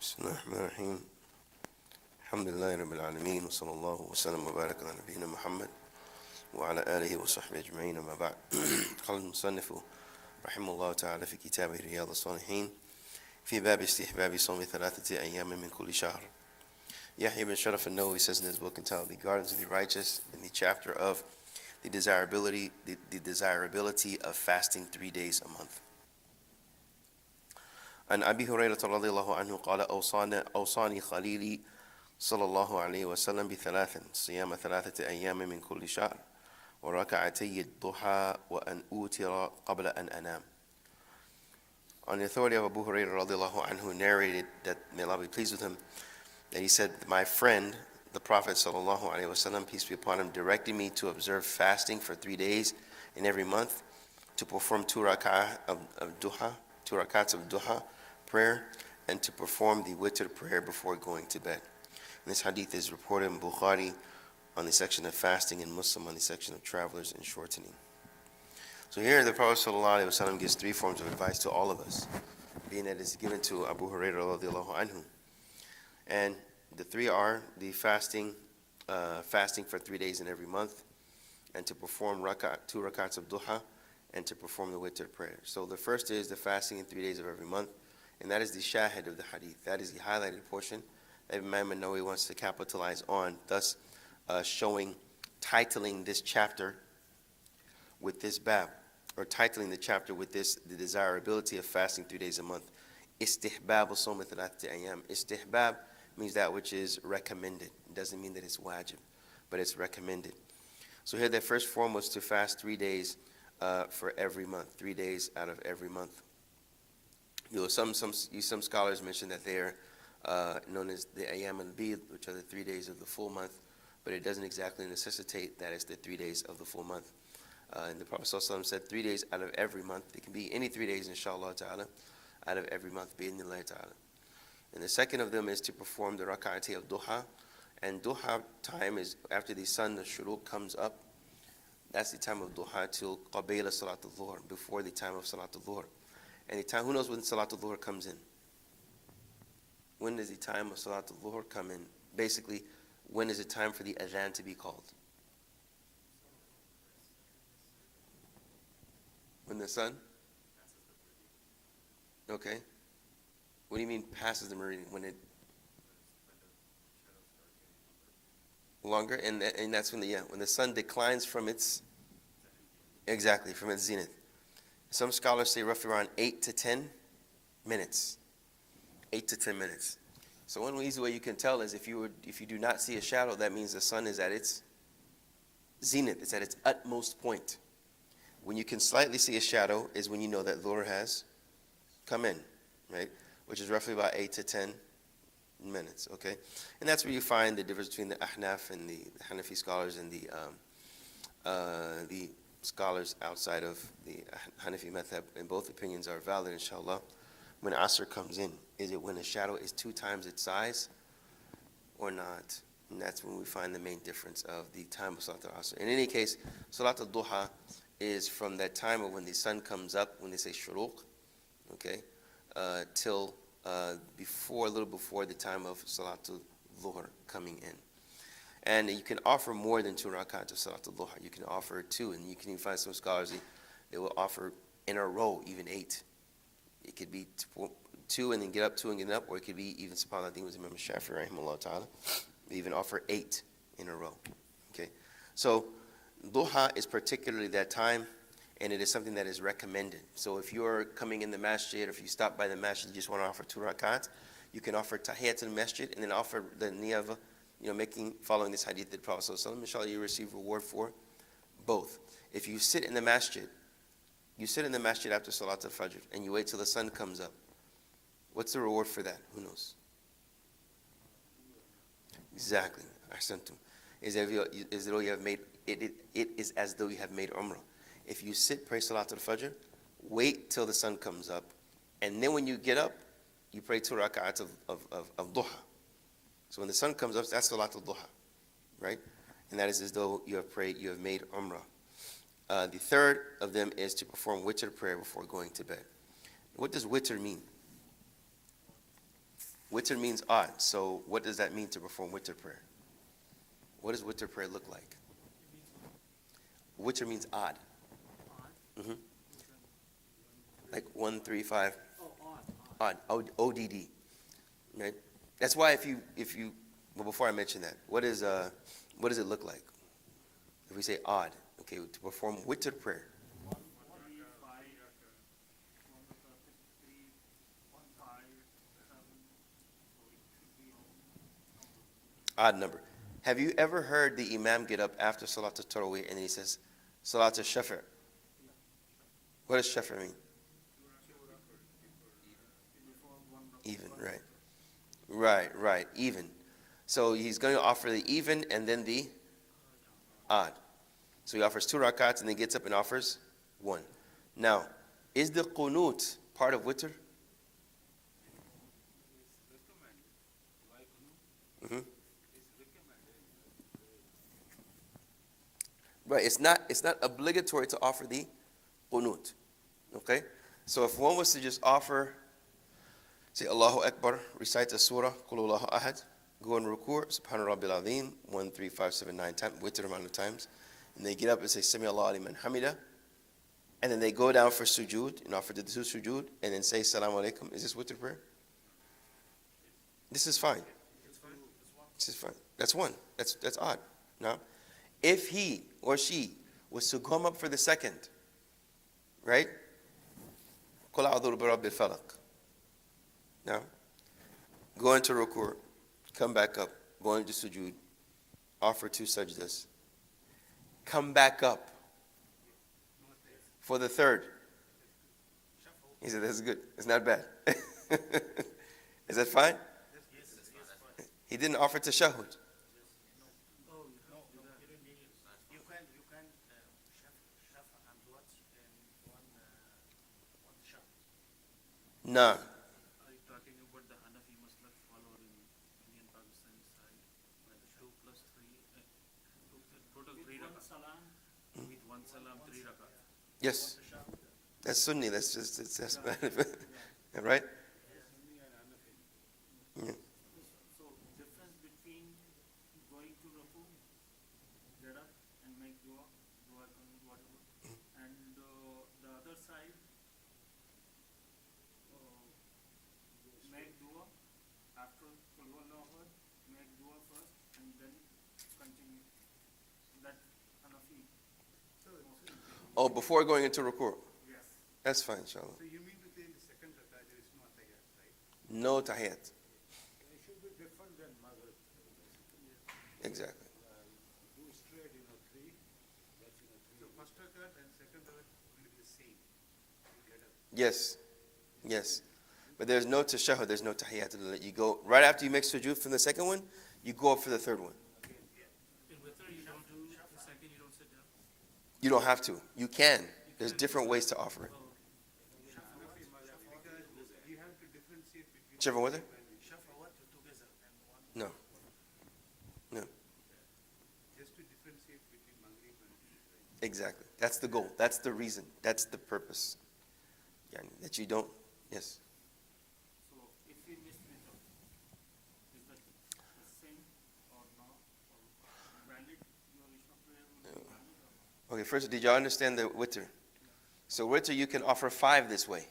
بسم الله الرحمن الرحيم الحمد لله رب العالمين وصلى الله وسلم وبارك على نبينا محمد وعلى آله وصحبه أجمعين أما بعد قال المصنف رحمه الله تعالى في كتابه رياض الصالحين في باب استحباب صوم 3 أيام من كل شهر. Yahya ibn Sharaf al-Nawawi says in his book entitled The Gardens of the Righteous, in the chapter of the desirability of fasting 3 days a month. عن أبي هريرة رضي الله عنه قال أوصاني خليلي صلى الله عليه وسلم بثلاث صيام 3 أيام من كل شهر وركعتي الضحى وأن أوتر قبل أن أنام. On the authority of Abu Hurairah radiallahu anhu narrated that, may Allah be pleased with him, that he said, my friend, the Prophet sallallahu alaihi wasallam, peace be upon him, directed me to observe fasting for 3 days in every month, to perform 2 rak'ahs of duha prayer, and to perform the witr prayer before going to bed. And this hadith is reported in Bukhari on the section of fasting and Muslim on the section of travelers and shortening. So here the Prophet ﷺ gives 3 forms of advice to all of us, being that it's given to Abu Hurairah radiallahu anhu. And the 3 are the fasting for 3 days in every month, and to perform 2 rakats of duha, and to perform the witr prayer. So the first is the fasting in 3 days of every month, and that is the shahid of the hadith. That is the highlighted portion that Imam wants to capitalize on, thus titling this chapter with this bab, or titling the chapter with this, the desirability of fasting 3 days a month. Istihbab sawm 3 ayyam. Istihbab means that which is recommended. It doesn't mean that it's wajib, but it's recommended. So here the first form was to fast 3 days for every month, 3 days out of every month. Some scholars mention that they are known as the ayyam al-bid, which are the 3 days of the full month, but it doesn't exactly necessitate that it's the 3 days of the full month. And the Prophet ﷺ said 3 days out of every month. It can be any 3 days, inshallah ta'ala, out of every month, bi'idhnillah ta'ala. And the second of them is to perform the rak'ati of duha. And duha time is after the sun, the shuruq, comes up. That's the time of duha till qabila salat al-dhuhr, before the time of salat al-dhuhr. And the time, who knows when salat al-dhuhr comes in? When does the time of salat al-dhuhr come in? Basically, when is it time for the adhan to be called? When the sun? Okay. What do you mean passes the meridian? When it longer, and that's when when the sun declines from its from its zenith. Some scholars say roughly around 8 to 10 minutes. 8 to 10 minutes. So one easy way you can tell is if you do not see a shadow, that means the sun is at its zenith. It's at its utmost point. When you can slightly see a shadow is when you know that Dhuhr has come in, right? Which is roughly about 8 to 10 minutes, okay? And that's where you find the difference between the Ahnaf and the Hanafi scholars and the scholars outside of the Hanafi madhab. And both opinions are valid, inshallah. When Asr comes in, is it when a shadow is 2 times its size or not? And that's when we find the main difference of the time of Salat al-Asr. In any case, Salat al-Duha is from that time of when the sun comes up, when they say shuruq, okay, till a little before the time of Salatul Dhuhr coming in. And you can offer more than 2 rakats of Salatul Dhuhr. You can offer 2, and you can even find some scholars, they will offer in a row, even 8. It could be 2 and then get up, 2 and get up, or it could be even, subhanAllah, I think it was Imam Shafi'i, rahimahullah ta'ala, they even offer 8 in a row. Okay, so Duha is particularly that time, and it is something that is recommended. So if you're coming in the masjid, or if you stop by the masjid, you just want to offer 2 rakats, you can offer tahiyyat al-masjid, and then offer the niyah, following this hadith that Prophet ﷺ, inshallah, you receive reward for both. If you sit in the masjid, after Salat al-Fajr, and you wait till the sun comes up, what's the reward for that? Who knows? Exactly. Ahsantum. It is as though you have made Umrah. If you sit, pray Salat al-Fajr, wait till the sun comes up, and then when you get up, you pray 2 rak'ats of duha. So when the sun comes up, that's Salat al-Duha, right? And that is as though you have prayed, you have made Umrah. The third of them is to perform witr prayer before going to bed. What does witr mean? Witr means odd. So what does that mean to perform witr prayer? What does witr prayer look like? Witr means odd. hmm Like 1, 3, 5. Odd. O-D-D. Right? That's why if you, well, before I mention that, what does it look like? If we say odd, okay, to perform witr prayer. Odd number. Have you ever heard the Imam get up after Salat al-Tarawih and then he says, Salat al-Shafa'? What does Shafa' mean? Even, right. Right, even. So he's going to offer the even and then the odd. So he offers 2 rakats and then gets up and offers 1. Now, is the qunut part of witr? Mm-hmm. Right, it's not obligatory to offer the qunut. Okay? So if one was to just offer, say Allahu Akbar, recite the surah, Qul Allahu Ahad, go and ruku', Subhana Rabbil Azim, 1, 3, 5, 7, 9 times, witr amount of times, and they get up and say Sami Allahu liman hamida, and then they go down for sujood, and offer the 2 sujood, and then say Assalamu alaikum. Is this witr prayer? This is fine. This is fine. That's 1. That's odd. Now, if he or she was to come up for the second, right? Qul a'udhu bi rabbil falaq. Now, go into ruku', come back up, go into sujood, offer 2 sajdas, come back up for the third. He said, that's good. It's not bad. Is that fine? He didn't offer tashahhud. No. Are you talking about the Hanafi Maslak followed in Indian Pakistani side? Like 2 plus 3, total 3 rakat. With 1 salam, 3 rakat. Yes. That's Sunni. That's right? Yeah. So difference between going to ruku, get up and make dua whatever, and the other side, make dua after Qul Huwallahu Ahad, make dua first and then continue. That Hanafi. Oh, before going into ruku'. Yes. That's fine, inshallah. So you mean to say in the second rakah there is no tahiyyat, right? No tahiyat. It should be different than Maghrib. Exactly. Do straight, 3. That's 3. So first rakah and second rakah will be the same. You get up. Yes. But there's no tashahhud, there's no tahiyat. You go, right after you make sujood from the second one, you go up for the third one. In witr you don't do the second, you don't sit down. You don't have to. You can. There's different ways to offer it. Because you have to differentiate between Whichever whether? Shafawat together and one. No. just to differentiate between Maghrib and Eid, right? Exactly. That's the goal. That's the reason. That's the purpose. Yani, that you don't. Yes. So if we miss witr, is that the same or not? Or valid? Your Isha prayer will be valid or not? Okay, first, did y'all understand the witr? So witr, you can offer 5 this way,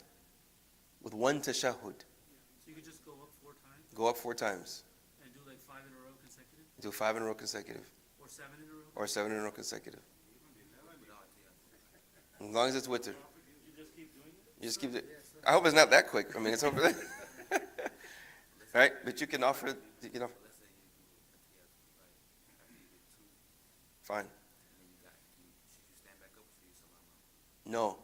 with 1 tashahhud. So you could just go up 4 times Go up 4 times. and do like 5 in a row consecutive, Do 5 in a row consecutive, or 7 in a row. or 7 in a row consecutive. As long as it's witr. You just keep doing it. You just keep it. I hope it's not that quick. I mean, it's over there. Right? But you can offer, fine. No.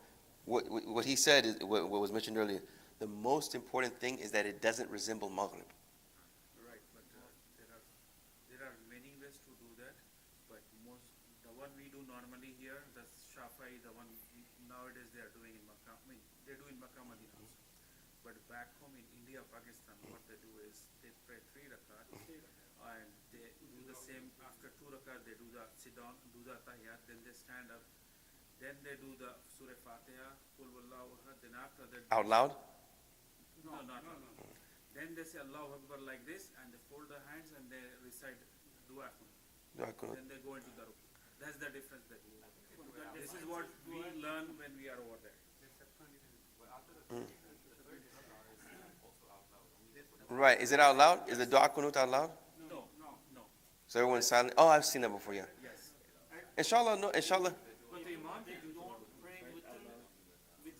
What he said, is what was mentioned earlier, the most important thing is that it doesn't resemble Maghrib. Right, but there are many ways to do that. But the one we do normally here, the Shafi'i, the one nowadays they are doing in Makkah. I mean, they do in Makkah, Madinah also. But back home in India, Pakistan, what they do is they pray 3 rakat, and they do the same. After 2 rakat, they do the sit down, do the tahiyyat, then they stand up. Then they do the Surah Fatiha, Qul Huwallahu Ahad. Then after that, Out loud? no. Then Then they say Allahu Akbar like this, and they fold their hands and they recite dua kunut. Dua kunut. Then they go into the ruku. That's the difference that we have. This is what we learn when we are over there. Right. Is it out loud? Is the dua kunut out loud? No. So everyone's silent? Oh, I've seen that before, yeah. Yes. Inshallah, no, inshallah. But the Imam, they don't pray with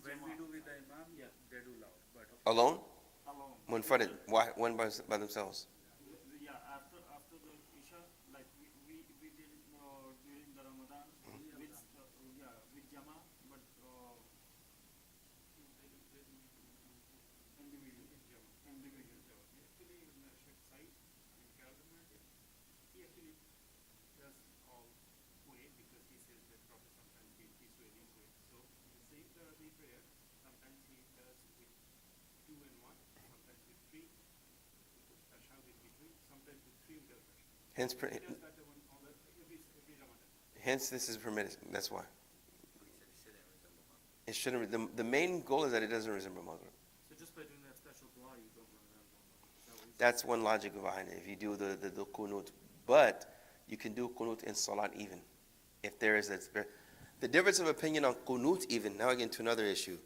when we do with the Imam, yeah, they do loud. But Alone? alone. Munfarid. Why? One by themselves. Yeah, after the Isha, like we did it during the Ramadan with Jama, but individual. Actually, Sheikh Said in Calvin, he actually does all way because he says that Prophet sometimes did this way, this way. So the same Taraweeh prayer, sometimes he does with 2 and 1, sometimes with 3, with tashahhud in between, sometimes with 3 without tashahhud. Hence, He does that one all the, every Ramadan. hence this is permitted. That's why. It shouldn't. The main goal is that it doesn't resemble Maghrib. So just by doing that special dua, you don't run out. That's one logic behind it. If you do the qunut, but you can do qunut in salat even, if there is the difference of opinion on qunut even. Now again to another issue,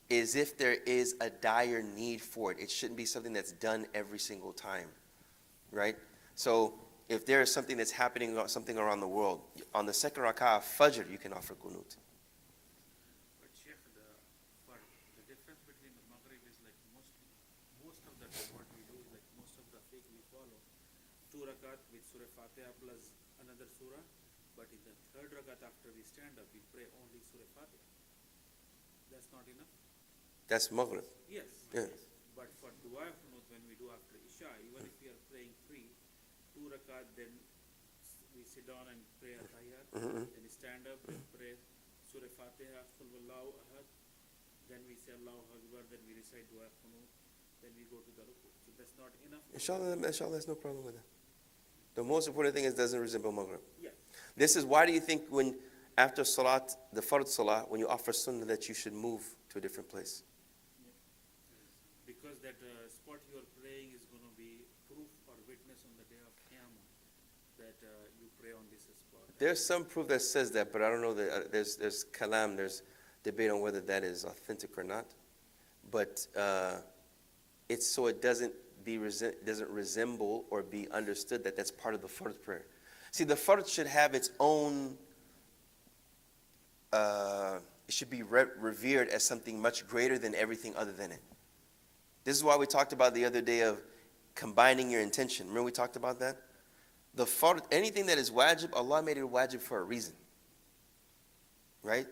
is if there is a dire need for it. It shouldn't be something that's done every single time, right? So if there is something that's happening, something around the world, on the second rak'ah of Fajr, you can offer qunut. But Sheikh, the difference between the Maghrib is like most of the time what we do is like most of the fiqh we follow 2 rakat with Surah Fatiha plus another surah, but in the 3rd rakat after we stand up, we pray only Surah Fatiha. That's not enough? That's Maghrib. Yes. Yeah. But for dua kunut, when we do after Isha, even if we are praying 2 rakat, then we sit down and pray Atahiyat, then we stand up and pray Surah Fatiha, Qul Wallahu Ahad, then we say Allahu Akbar, then we recite dua kunut, then we go to the ruku. So that's not enough. Inshallah, there's no problem with that. The most important thing is it doesn't resemble Maghrib. Yeah. This is why do you think when after Salat, the Fard Salah, when you offer Sunnah that you should move to a different place? Because that spot you are praying is going to be proof or witness on the day of Qiyamah that you pray on this spot. There's some proof that says that, but I don't know that there's kalam, there's debate on whether that is authentic or not. But it's so it doesn't resemble or be understood that that's part of the Fard prayer. See, the Fard should have its own, it should be revered as something much greater than everything other than it. This is why we talked about the other day of combining your intention. Remember we talked about that? The Fard, anything that is wajib, Allah made it wajib for a reason. Right?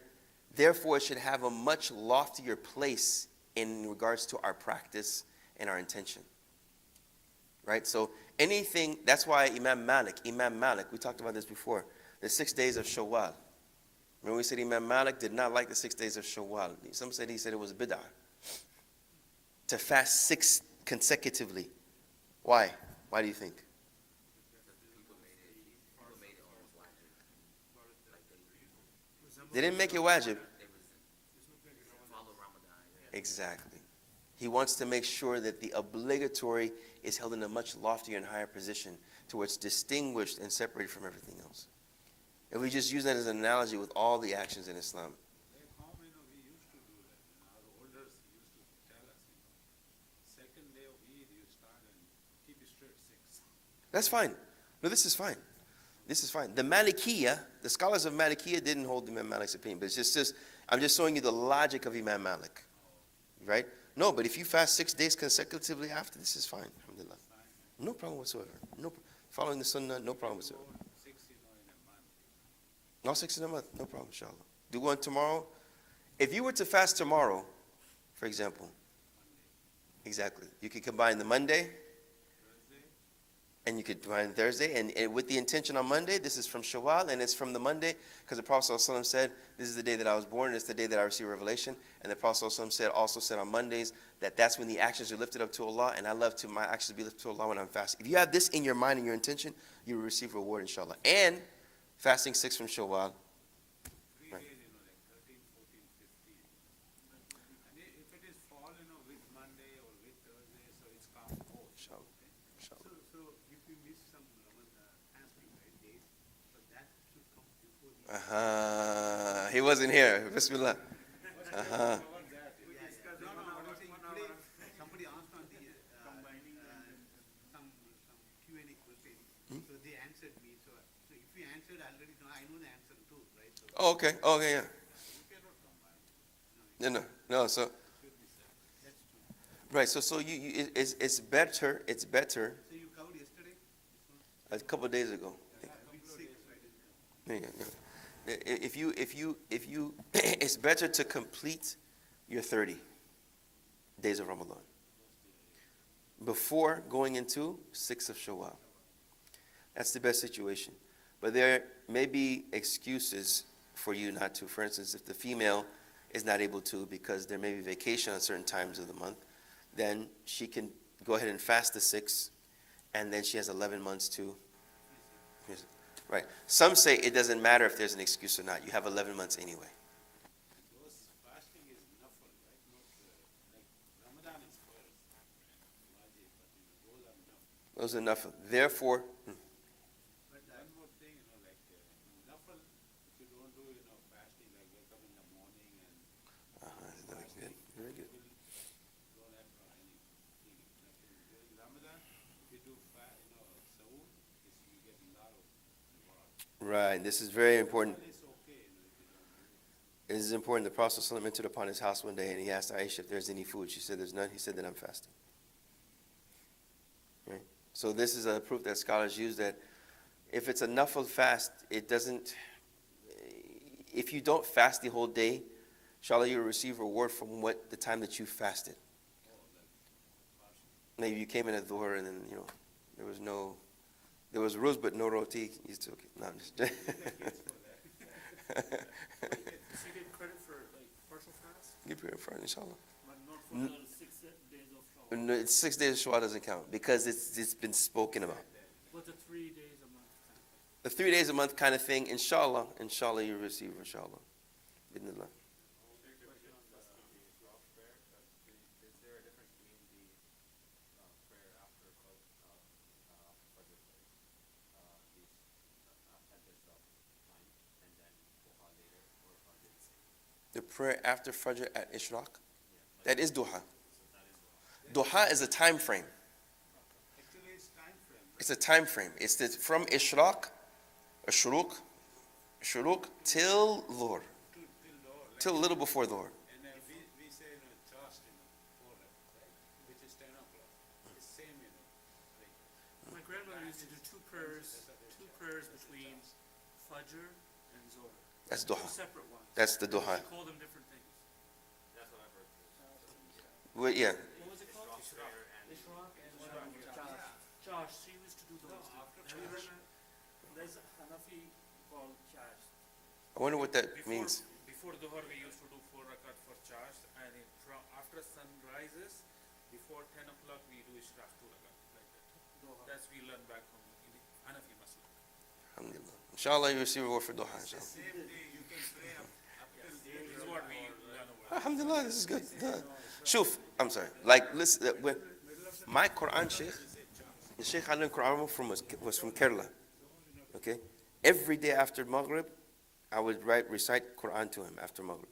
Therefore, it should have a much loftier place in regards to our practice and our intention. Right? So anything, that's why Imam Malik, we talked about this before, the 6 days of Shawwal. Remember we said Imam Malik did not like the 6 days of Shawwal. Some said he said it was bid'ah. To fast 6 consecutively. Why? Why do you think? They didn't make it wajib. Exactly. He wants to make sure that the obligatory is held in a much loftier and higher position to where it's distinguished and separated from everything else. And we just use that as an analogy with all the actions in Islam. Back home, we used to do that. Our elders used to tell us, second day of Eid, you start and keep it straight 6. That's fine. No, this is fine. This is fine. The Malikiyah, the scholars of Malikiyah didn't hold Imam Malik's opinion, but it's just I'm just showing you the logic of Imam Malik. Right? No, but if you fast 6 days consecutively after, this is fine. Alhamdulillah. No problem whatsoever. Following the sunnah, no problem whatsoever. 6, in a month. No, 6 in a month, no problem, inshallah. Do one tomorrow. If you were to fast tomorrow, for example, exactly, you could combine the Monday, and you could combine Thursday, and with the intention on Monday, this is from Shawwal, and it's from the Monday, because the Prophet ﷺ said, this is the day that I was born, and it's the day that I received revelation, and the Prophet ﷺ also said on Mondays, that's when the actions are lifted up to Allah, and I love to my actions be lifted to Allah when I'm fasting. If you have this in your mind and your intention, you will receive reward, inshallah. And fasting 6 from Shawwal. 3 Right. days, like 13, 14, 15. And if it is fall, with Monday or with Thursday, so it's counted. He wasn't here. Bismillah. Uh-huh. Somebody asked on the some Q&A question, so they answered me. So if you answered already, so I know the answer too, right? So Oh, okay. Okay, yeah. you cannot combine. No. So That's true. right. So it's better. It's better. So you covered yesterday? This one? A couple of days ago. Week 6, right? Yeah. If you, it's better to complete your 30 days of Ramadan before going into 6 of Shawwal. That's the best situation. But there may be excuses for you not to. For instance, if the female is not able to because there may be vacation at certain times of the month, then she can go ahead and fast the 6, and then she has 11 months to. Right. Some say it doesn't matter if there's an excuse or not. You have 11 months anyway. Those fasting is nafal, right? Not like Ramadan is first, wajib, but those are nafal. Those are enough. Therefore, But one more thing, like nafal, if you don't do, fasting, like wake up in the morning and good. Very good. don't have any feeling. Like during Ramadan, if you do saur, you get a lot of reward. Right. This is very important. It's okay, if you don't do it. It is important. The Prophet ﷺ entered upon his house one day and he asked Aisha if there's any food. She said there's none. He said that I'm fasting. Right? So this is a proof that scholars use that if it's a nafal fast, it doesn't, if you don't fast the whole day, inshallah you'll receive reward from the time that you fasted. Maybe you came in at Dhuhr and then, there was ruz but no roti. You took it. No, I'm just So you get credit for like partial fast, give it for it, inshallah. but not for the 6 days of Shawwal. No, it's 6 days of Shawwal doesn't count because it's been spoken about. But the 3 days a month kind of thing. The 3 days a month kind of thing, inshallah you receive, inshallah. Bidnillah. Is there a difference between the prayer after Fajr, these at this time, and then Duha later, or are they the same? The prayer after Fajr at Ishraq, that is duha. So that is Duha. Duha is a time frame. Actually, it's time frame. It's a time frame. It's from Ishraq, Shuruq, till Dhuhr, till a little before Dhuhr. And we say, chast, 4, right? Which is 10 o'clock. It's same, like. My grandmother used to do two prayers between Fajr and Zohar. That's Two duha. separate ones. That's the duha. She called them different things. That's what I've heard too. Well, yeah. What was it called? Prayer and Ishraq and Josh. She used to do those. Have you heard that? There's a Hanafi called Chash. I wonder what that means. Before Dhuhr, we used to do 4 rakat for Chash, and after sun rises, before 10 o'clock, we do Ishraq 2 rakat, like that. That's we learn back from Hanafi Masala. Alhamdulillah. Inshallah you receive reward for duha, inshallah. Same day, you can pray up This is what we learn about. Alhamdulillah, this is good. Shuf, I'm sorry. Like, listen, when my Quran Sheikh, the Sheikh I learned Quran was from Kerala. Okay? Every day after Maghrib, I would recite Quran to him after Maghrib.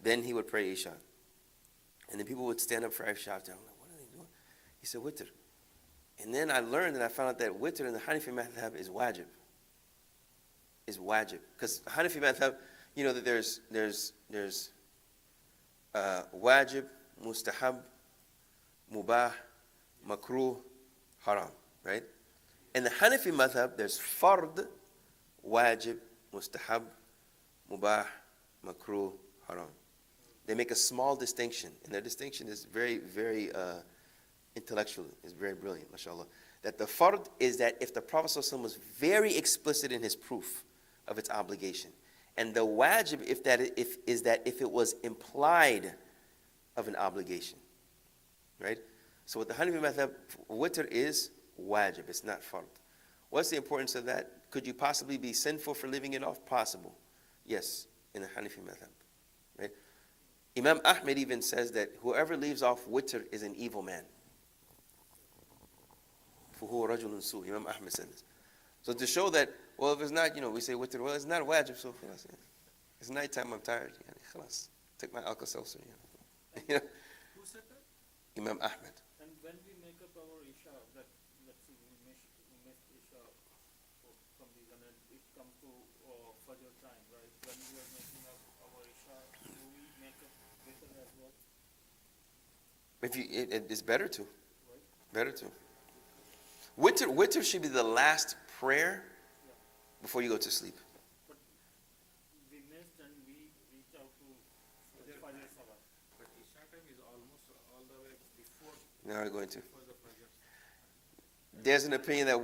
Then he would pray Isha. And then people would stand up for Isha after. I'm like, what are they doing? He said, witr. And then I learned and I found out that witr in the Hanafi madhab is wajib. Is wajib. Because Hanafi madhab, that there's wajib, mustahab, mubah, makruh, haram, right? In the Hanafi madhab, there's fard, wajib, mustahab, mubah, makruh, haram. They make a small distinction, and their distinction is very, very intellectual. It's very brilliant, mashallah. That the fard is that if the Prophet ﷺ was very explicit in his proof of its obligation, and the wajib is that if it was implied of an obligation, right? So what the Hanafi madhab, witr is wajib, it's not fard. What's the importance of that? Could you possibly be sinful for leaving it off? Possible. Yes, in the Hanafi madhab, right? Imam Ahmed even says that whoever leaves off witr is an evil man. فَهُوَ رَجُلٌ سُوء. Imam Ahmed said this. So to show that Well, if it's not, we say witr. Well, it's not a wajib, so خلاص, yeah. It's nighttime, I'm tired. يعني خلاص. Take my Alka-Seltzer. You know? Who said that? Imam Ahmed. And when we make up our Isha, that let's say we make Isha from these, and it comes to Fajr time, right? When we are making up our Isha, do we make up Witr as well, It's better to. right? Better to. Witr should be the last prayer Yeah. before you go to sleep. But we missed and we reach out to Fajr Salah. But Isha time is almost all the way before Now we're going to. the Fajr. There's an opinion that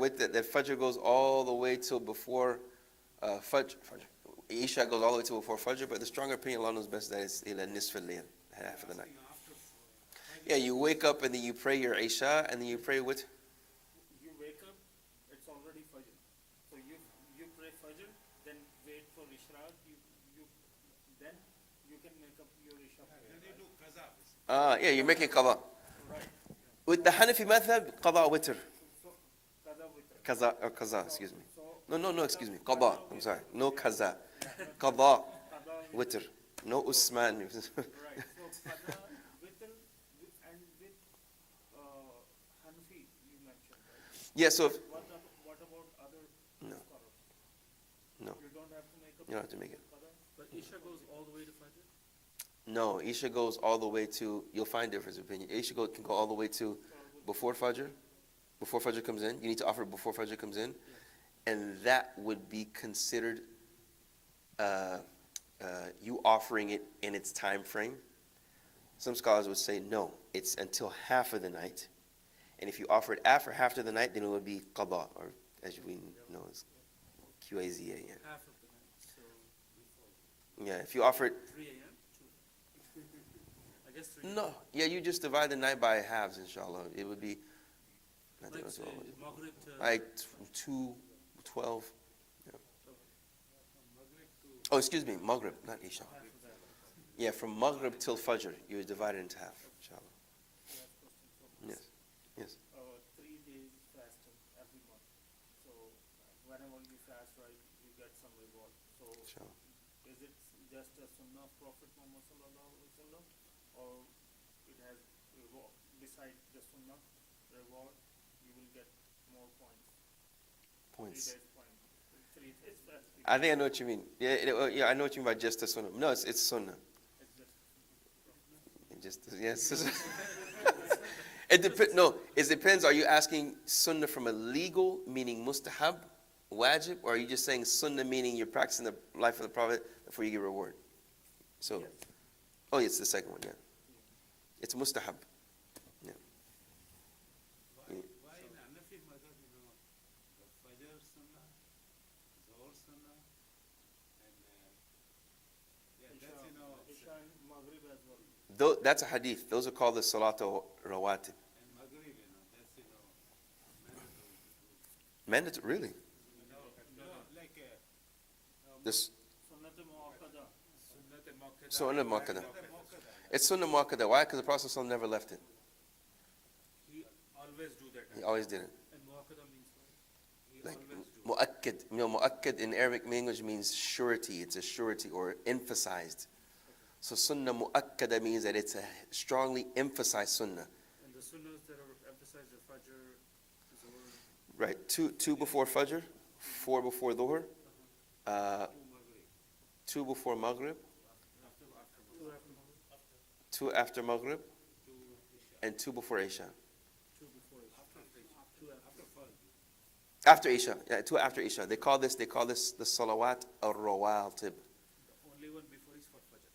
Fajr goes all the way till before Fajr. Isha goes all the way till before Fajr, but the stronger opinion, Allah knows best, that it's ila nisf al-layl, half of the night. Yeah, you wake up and then you pray your Isha and then you pray with. You wake up, it's already Fajr. So you pray Fajr, then wait for Ishraq, then you can make up your Isha prayer. Then they do qaza. Yeah, you're making qada. Right. With the Hanafi madhab, qada witr. So, Qadha Witr. Qaza, excuse me. So, No, excuse me. Qada, I'm sorry. No qaza. Qada, Qadha witr. No Usman. Right. So Qadha Witr and with Hanafi you mentioned, right? Yeah, so if, What about other No. scholars? No. You don't have to make up. You don't have to make it. Qadha? But Isha goes all the way to Fajr? No, Isha goes all the way to, you'll find difference of opinion. Isha can go all the way to before Fajr. Before Fajr comes in. You need to offer before Fajr comes in. And that would be considered you offering it in its time frame. Some scholars would say no, it's until half of the night. And if you offer it after half of the night, then it would be qada, or as we know as QAZA. Yeah. Half of the night, so before. Yeah, if you offer it, 3 a.m.? I guess 3 a.m. no, yeah, you just divide the night by halves, inshallah. It would be, I think Like that's say, what it was. Maghrib to... Like 2, 12. Yeah. Maghrib to Oh, excuse me, Maghrib, not Isha. half of that. Yeah, from Maghrib till Fajr, you would divide it into half, inshallah. Last question. So, Yes, yes. 3 days fasting every month. So whenever you fast, right, you get some reward. So Inshallah. is it just a sunnah of Prophet Muhammad sallallahu alaihi wasallam, or it has reward beside the sunnah reward? You will get more points. 3 Points. days point. 3 days fasting. I think I know what you mean. Yeah, I know what you mean by just a sunnah. No, it's sunnah. It's just Yes. It depends. Are you asking sunnah from a legal, meaning mustahab, wajib, or are you just saying sunnah meaning you're practicing the life of the Prophet before you get reward? So, Yes. oh, it's the second one, yeah. It's mustahab. Yeah. why in Hanafi madhab, the Fajr sunnah, Zohar sunnah, and that's Isha and Maghrib as well. That's a hadith. Those are called the salatu rawatib. and Maghrib, that's mandatory. Mandatory, really? No, like This Sunnat muakkada. sunnah muakkada. the Muqaddam. It's sunnah muakkada. Why? Because the Prophet ﷺ never left it. He always do that. He always did it. And Muakkada means what? He Like always do. mu'akkad. Mu'akkad in Arabic language means surety. It's a surety or emphasized. So sunnah mu'akkada means that it's a strongly emphasized sunnah. And the sunnahs that are emphasized are Fajr, Zohar, Right. Two before Fajr, 4 before Dhuhr, To Maghrib. 2 before Maghrib, two after Maghrib, 2 after Maghrib, and 2 before Isha. two before Isha, two after. After Isha, yeah, 2 after Isha. They call this the salawat al-rawatib. The only one before is for Fajr.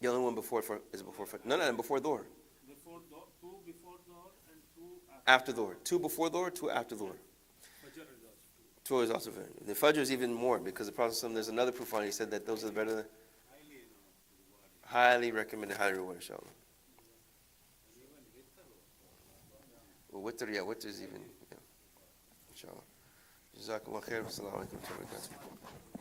The only one before is before Fajr. No, before Dhuhr. Before two before Dhuhr and 2 After Dhuhr. 2 before Dhuhr, 2 after Dhuhr. Fajr is also 2 is also very. The Fajr is even more because the Prophet ﷺ, there's another proof on it. He said that those are better than, Highly, rewarded. highly recommended, highly rewarded, inshallah. Even witr. Well, witr is even, yeah. Inshallah. Jazakallah khair. Wassalamu alaikum wa rahmatullahi wa barakatuh.